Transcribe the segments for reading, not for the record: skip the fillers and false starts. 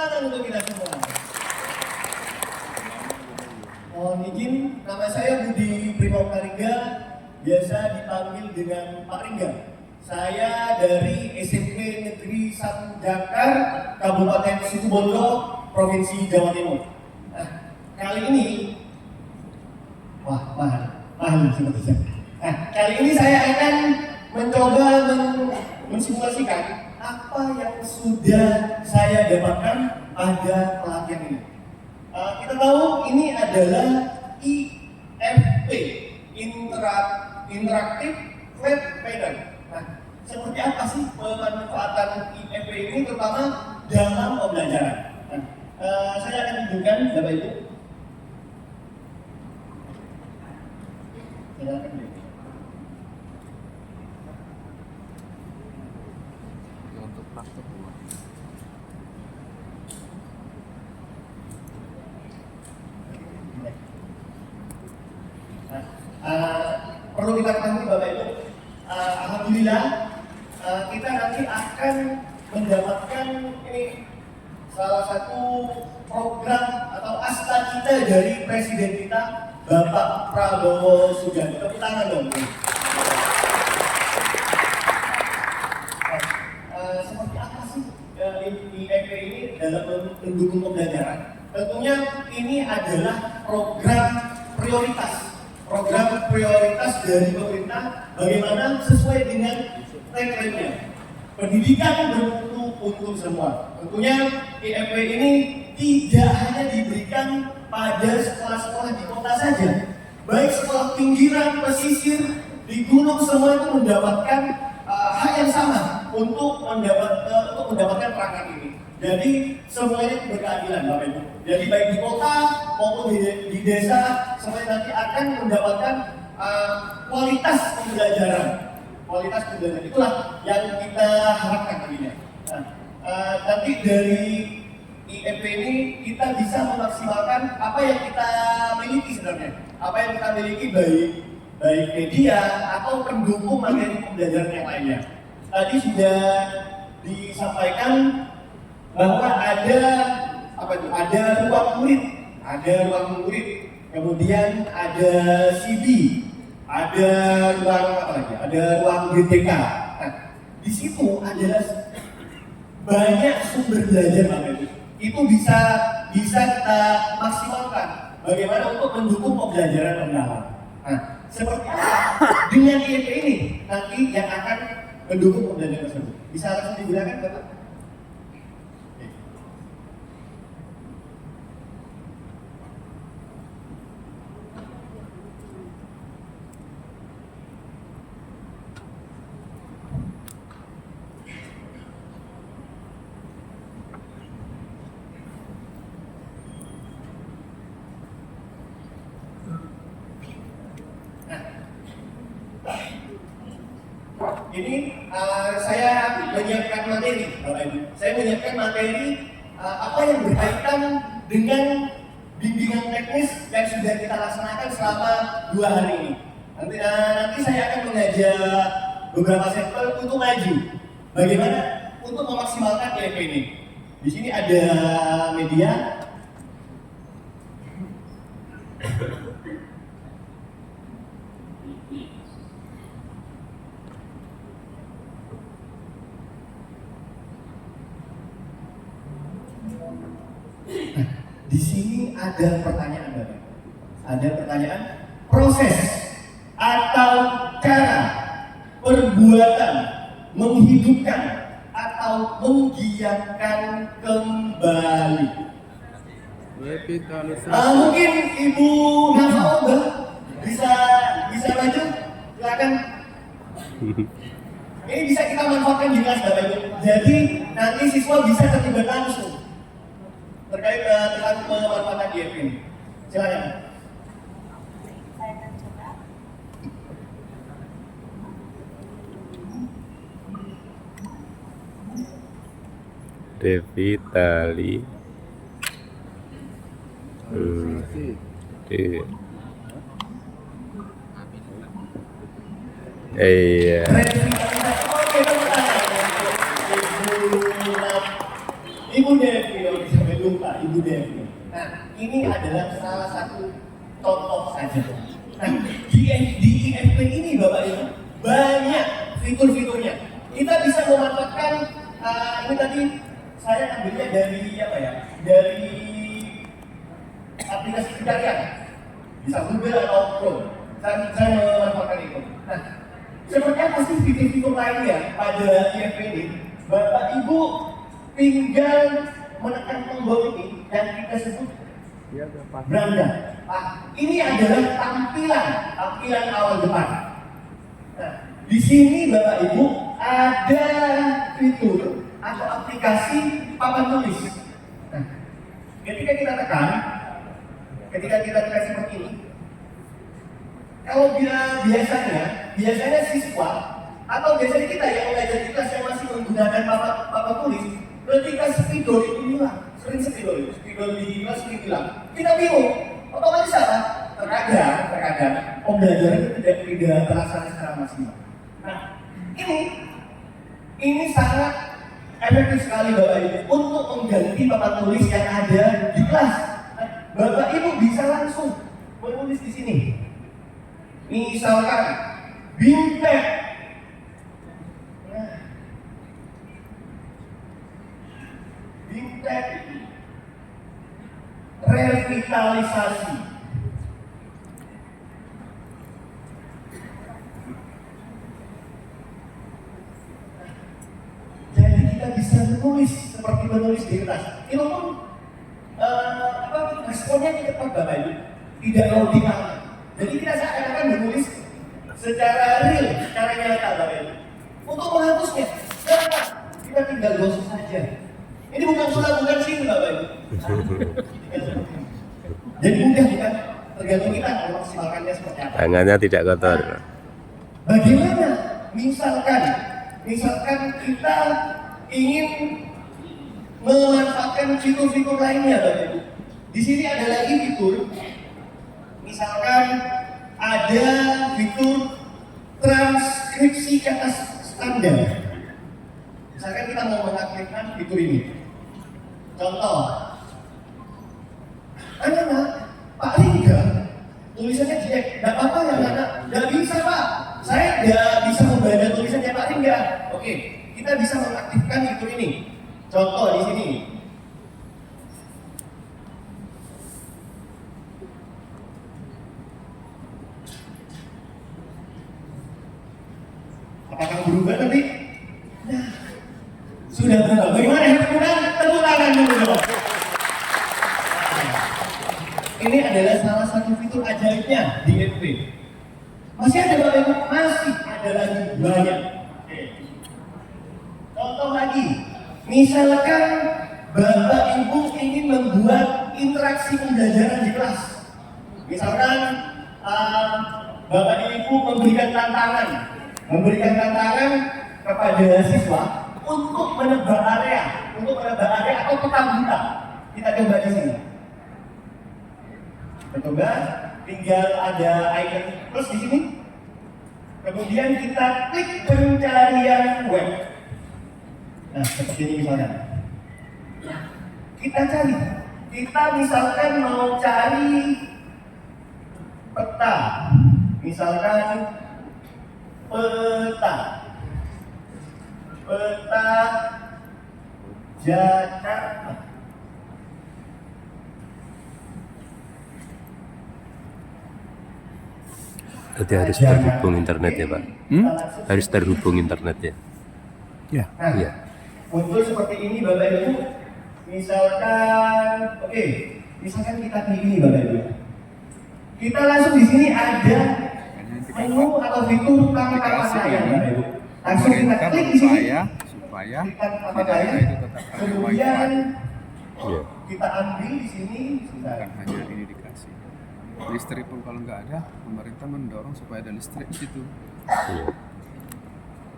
tangan untuk kita semua. Mohon izin, nama saya Budi Primo Karingga, biasa dipanggil dengan Pak Ringga. Saya dari SMP Negeri 1 Jakar, Kabupaten Situbondo, Provinsi Jawa Timur. Nah, kali ini, mahal sepertinya. Nah, kali ini saya akan mencoba mensimulasikan apa yang sudah saya dapatkan pada pelatihan ini. Kita tahu ini adalah IFP, Interactive Flat Panel. Nah, seperti apa sih pemanfaatan IFP ini terutama dalam pembelajaran? Nah, saya akan tunjukkan Bapak Ibu. Silakan. Perlu kita ketahui Bapak Ibu, alhamdulillah kita nanti akan mendapatkan ini salah satu program atau asta kita dari Presiden kita Bapak Prabowo Subianto. Tepuk tangan dong. Seperti apa sih IFP ini dalam mendukung pembelajaran? Tentunya ini adalah program prioritas dari pemerintah, bagaimana sesuai dengan tagline-nya. Pendidikan bermutu untuk semua. Tentunya IFP ini tidak hanya diberikan pada sekolah-sekolah di kota saja, baik sekolah pinggiran, pesisir, di gunung, semua itu mendapatkan hak yang sama untuk mendapatkan perangkat ini. Jadi semuanya berkeadilan Bapak Ibu. Jadi baik di kota maupun di desa, semuanya nanti akan mendapatkan kualitas pembelajaran. Itulah yang kita harapkan tadinya. Nah, nanti dari IFP ini kita bisa memaksimalkan apa yang kita miliki sebenarnya. Apa yang kita miliki baik media atau pendukung materi pembelajaran yang lainnya. Tadi sudah disampaikan bahwa ada ruang murid, kemudian ada CD, ada ruang GTK. Nah, di situ adalah banyak sumber belajar Bapak Ibu. Itu bisa kita maksimalkan bagaimana untuk mendukung pembelajaran mendalam. Nah, seperti apa dengan IFP ini nanti yang akan mendukung pembelajaran tersebut? Bisa langsung digunakan Bapak? Ini saya menyiapkan materi, Bapak Ibu. Saya menyiapkan materi apa yang berkaitan dengan bimbingan teknis yang sudah kita laksanakan selama 2 hari ini. Nanti saya akan mengajak beberapa sampel untuk maju. Bagaimana untuk memaksimalkan IFP ini? Di sini ada media. Di sini ada pertanyaan Bapak. Ada pertanyaan proses atau cara perbuatan menghidupkan atau menggiatkan kembali. Mungkin Ibu Nafa bisa maju, silakan. Ini bisa kita manfaatkan jelas Bapak Ibu. Jadi nanti siswa bisa terlibat langsung terkait dengan pemanfaatan IFP ini. Silakan. Saya akan coba. Devitali. Iya. Ibu Devi, sampai lupa Ibu Devi. Nah, ini adalah salah satu contoh saja. Nah, di IFP ini Bapak Ibu banyak fitur-fiturnya. Kita bisa memanfaatkan ini tadi saya ambilnya dari apa ya? Dari aplikasi pencarian. Bisa Google atau Chrome. Saya memanfaatkan itu. Nah, seperti apa sih fitur-fitur lainnya pada IFP ini? Bapak Ibu tinggal menekan tombol ini yang kita sebut beranda. Ini adalah tampilan awal depan. Nah, di sini Bapak Ibu ada fitur atau aplikasi papan tulis. Nah, ketika kita tekan seperti ini, kalau biasanya siswa atau biasanya kita yang mengajar di kelas yang masih menggunakan papan tulis, ketika spidol itu hilang, sering spidol di kelas sering hilang, kita bingung. Otomatis apa? Terkadang pembelajaran itu tidak terlaksana secara maksimal. Nah, ini sangat efektif sekali Bapak Ibu untuk mengganti papan tulis yang ada di kelas. Nah, Bapak Ibu bisa langsung menulis di sini. Misalkan BIMTEK. Nah, BIMTEK revitalisasi. Jadi kita bisa menulis seperti menulis di kertas. Itu pun responnya cepat Bapak Ibu, tidak audibel. Jadi kita akan menulis secara real, secara nyata Bapak Ibu. Untuk menghapusnya, kita tinggal gosok saja. Ini bukan sini Bapak Ibu. Jadi mudah bukan, tergantung kita memaksimalkannya seperti apa. Tangannya tidak kotor. Bagaimana? Misalkan kita ingin memanfaatkan fitur-fitur lainnya, Bapak Ibu. Di sini ada lagi fitur, misalkan ada fitur transkripsi kata standar. Misalkan kita mau mengaktifkan fitur ini. Contoh, anak-anak, Pak Ringga, tulisannya jelek, nggak apa-apa ya anak, nggak bisa Pak, saya nggak bisa membaca tulisannya Pak Ringga. Oke, kita bisa mengaktifkan fitur ini. Contoh di sini. Apakah berubah nanti? Nah, sudah berubah. Bagaimana yang berubah? Tepuk tangan dulu dong. Ini adalah salah satu fitur ajaibnya di IFP. Masih ada Bapak Ibu? Masih ada lagi banyak. Oke. Contoh lagi, misalkan Bapak Ibu ingin membuat interaksi pembelajaran di kelas. Misalkan Bapak Ibu memberikan tantangan kepada siswa untuk menebak area atau peta buta. Kita coba di sini. Coba, tinggal ada icon plus di sini. Kemudian kita klik pencarian web. Nah, seperti ini misalnya. Kita cari. Kita misalkan mau cari peta. Misalkan peta Jakarta. Berarti harus terhubung internet ya Pak? Harus terhubung internet ya? Ya. Nah, Iya. muncul seperti ini Bapak Ibu. Misalkan, misalkan kita klik ini Bapak Ibu. Kita langsung di sini ada menu atau fitur tanpa saya Bapak Ibu. Langsung kita klik di sini. Supaya Apa daya. Kemudian Iya. kita ambil di sini. bukan hanya ini dikasih listrik pun kalau nggak ada, pemerintah mendorong supaya ada listrik di situ. Iya.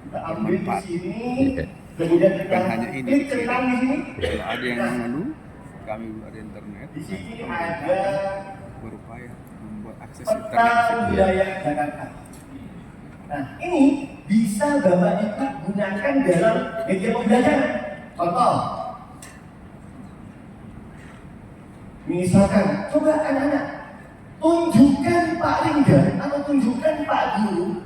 Kita ambil di sini. Iya. Kemudian kita Bukan hanya ini klik centang di sini. Kalau ada yang mengeluh, kami ada internet. Di sini pemerintah ada berupaya membuat akses peta internet di situ. wilayah Jakarta. Nah, ini bisa Bapak Ibu gunakan dalam media pembelajaran. Contoh, Misalkan, coba anak-anak, tunjukkan Pak Ringga atau tunjukkan Pak Guru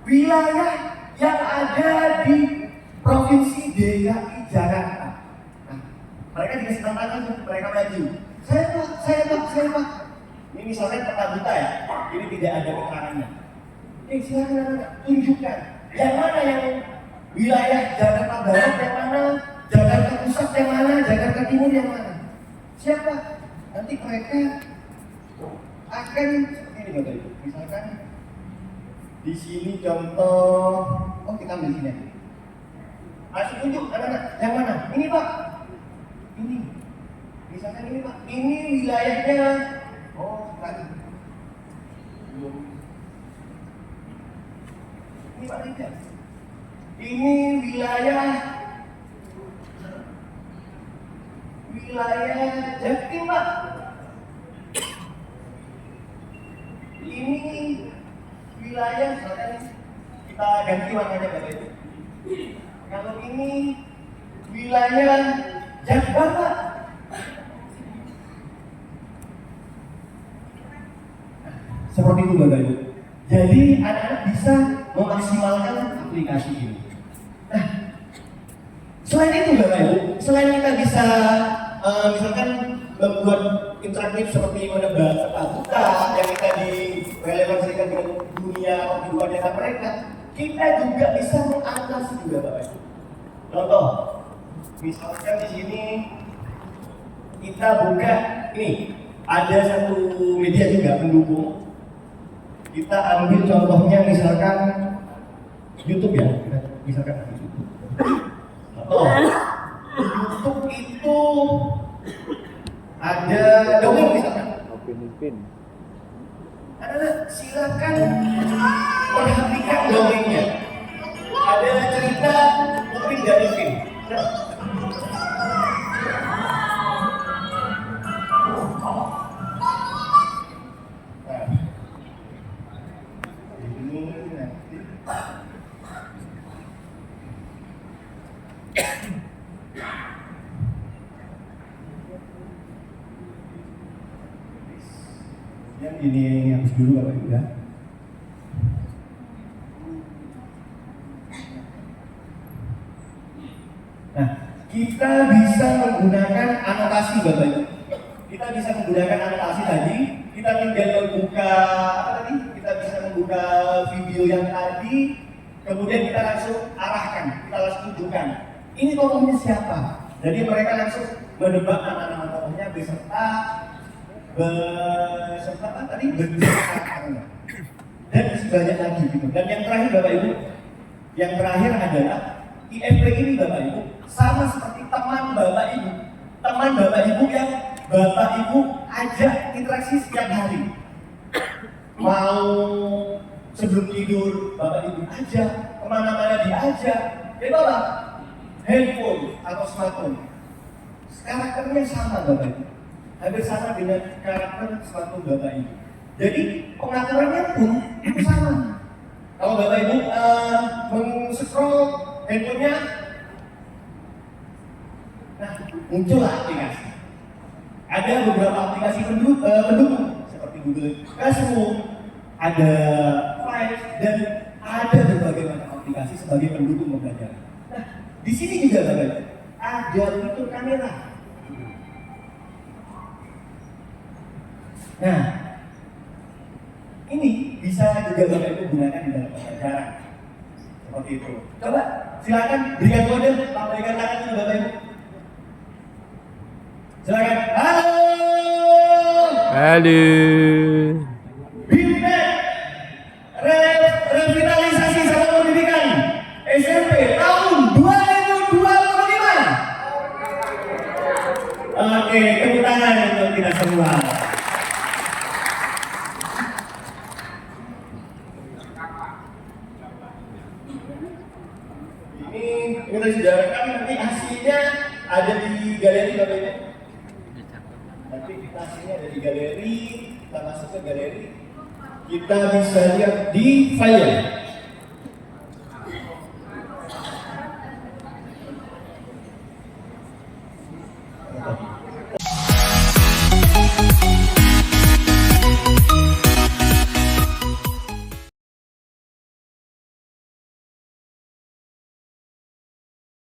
wilayah yang ada di Provinsi DKI Jakarta. Nah, mereka dikasih tantangan, mereka maju. Saya Pak. Ini misalnya peta buta ya, ini tidak ada keterangannya. Silakan anak-anak, tunjukkan. Yang mana yang wilayah Jakarta Barat, yang mana Jakarta Pusat, yang mana Jakarta Timur, yang mana? Siapa? Nanti mereka akan ini Bapak Ibu. Misalkan di sini contoh, kita ambil sini aja. Masih tunjuk anak-anak, yang mana? Ini Pak. Ini. Misalkan ini Pak. Ini wilayahnya. Tadi. Belum. Ini Pak Rinda. Ini wilayah Jatim Pak. Ini wilayah, kita ganti warnanya Bapak Ibu. Kalau ini wilayah Jakbar Pak. Seperti itu Bapak Ibu. Jadi anak-anak bisa memaksimalkan aplikasi ini. Nah, selain itu Bapak Ibu, selain kita bisa misalkan membuat interaktif seperti menebak peta buta yang kita direlevansikan dengan dunia kehidupan nyata mereka, kita juga bisa menganalisis juga Bapak Ibu. Contoh, misalkan di sini kita buka, ini ada satu media juga pendukung. Kita ambil contohnya misalkan YouTube ya, misalkan YouTube. YouTube itu ada dongeng misalkan. Anak-anak silakan perhatikan dongengnya. Ada cerita Upin dan Ipin. Ini habis dulu Bapak Ibu ya. Nah, kita bisa menggunakan anotasi Bapak Ibu. Kita bisa menggunakan anotasi tadi. Kita tinggal membuka apa tadi? Kita bisa membuka video yang tadi. Kemudian kita langsung arahkan, kita langsung tunjukkan. Ini tokohnya siapa? Jadi mereka langsung menebak nama-nama tokohnya beserta tadi berjalan dan masih banyak lagi gitu. Dan yang terakhir Bapak Ibu, yang terakhir adalah IFP ini Bapak Ibu sama seperti teman Bapak Ibu yang Bapak Ibu ajak interaksi setiap hari. Mau sebelum tidur Bapak Ibu ajak, kemana-mana diajak, itu apa? Handphone atau smartphone. Karakternya sama Bapak Ibu, hampir sama dengan karakter smartphone Bapak Ibu. Jadi pengaturannya pun sama. Kalau Bapak Ibu men-scroll handphonenya, nah muncullah aplikasi. Ada beberapa aplikasi pendukung seperti Google Classroom, ada Files, dan ada berbagai macam aplikasi sebagai pendukung pembelajaran. Nah, di sini juga Bapak Ibu ada fitur kamera. Nah, ini bisa juga Bapak Ibu gunakan di dalam pembelajaran. Seperti itu. Coba silakan berikan kode, lambaikan tangan dulu Bapak Ibu. Silakan. Halo. Halo. Bimbingan revitalisasi satuan pendidikan SMP tahun 2025. Oke, tepuk tangan untuk kita semua. Ini sudah direkam, nanti hasilnya ada di galeri Bapak Ibu. Nanti kita hasilnya ada di galeri, kita masuk ke galeri, kita bisa lihat di file.